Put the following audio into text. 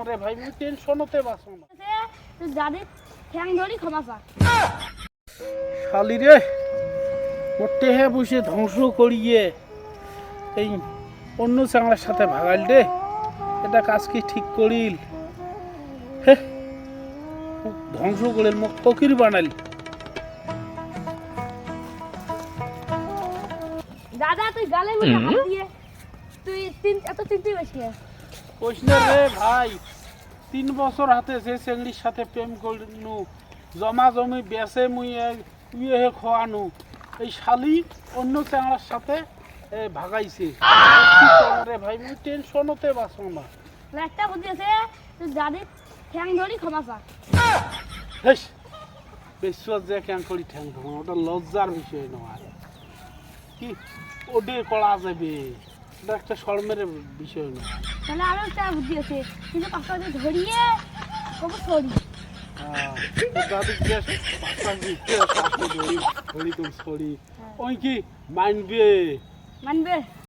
রে ভাই মুই টেনশনতে বাঁচো না তুই দাদি ঠ্যাং ধরি ক্ষমা চা শালি রে মোটে হে বসে ধ্বংস করিয়ে এই অন্য চাংলার সাথে ভাগাইল রে এটা কাজ কি ঠিক করিল হে ধ্বংস করিল মুখ ফকির বানাইল দাদা তুই গালে মুখে হাত দিয়ে তুই এত চিন্তা বেশি কইসনা রে ভাই 3 বছর হাতে সে চেংড়ির সাথে প্রেম করনু জমা জমি বেচে মুই ইয়ে খোয়ানু এই শালি অন্য চাংলার সাথে ভাগাইছে কি করব রে ভাই মুই টেনশনতে বাঁচো না একটা বুদ্ধি আছে তুই দাদি ঠ্যাং ধরি ক্ষমা চা হেস বিশ্বাস যে কেন করি ঠ্যাং ধরো ওটা লজ্জার বিষয় নয় কি ওডে করা যাবে এটা একটা শর্মের বিষয় নয় তাহলে আরো একটা বুদ্ধি আছে কিন্তু পাঁচটা ধরিয়ে কবু সরি দাদি গ্যাস পাঁচটা ধরি ধরি তুমি সরি ওই কি মানবে মানবে